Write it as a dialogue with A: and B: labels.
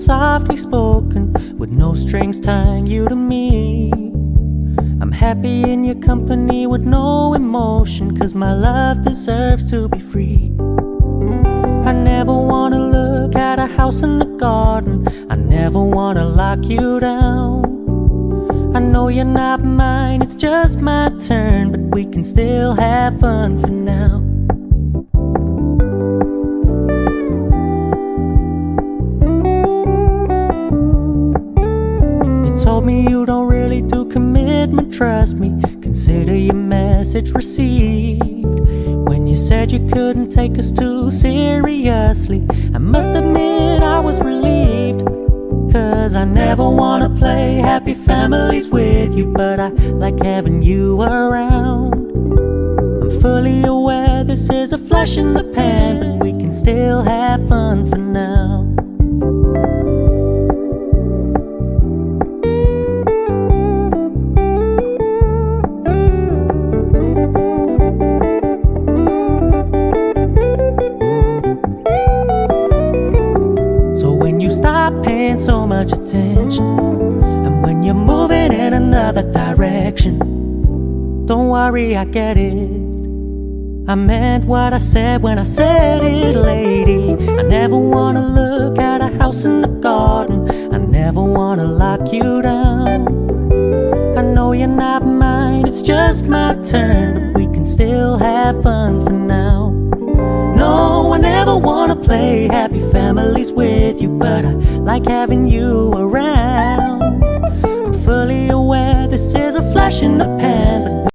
A: softly spoken, with no strings tying you to me. I'm happy in your company with no emotion, 'cause my love deserves to be free. I never wanna look at a house in the garden, I never wanna lock you down. I know you're not mine, it's just my turn, but we can still have fun for now. You told me you don't really do commitment, trust me, consider your message received. When you said you couldn't take us too seriously, I must admit I was relieved. 'Cause I never wanna play happy families with you, but I like having you around. I'm fully aware this is a flash in the pan, but we can still have fun for now. Stop paying so much attention, and when you're moving in another direction, don't worry, I get it. I meant what I said when I said it, lady. I never wanna look at a house in the garden, I never wanna lock you down. I know you're not mine, it's just my turn, but we can still have fun for now. No, I never wanna play happy families with you, but I like having you around. I'm fully aware this is a flash in the pan,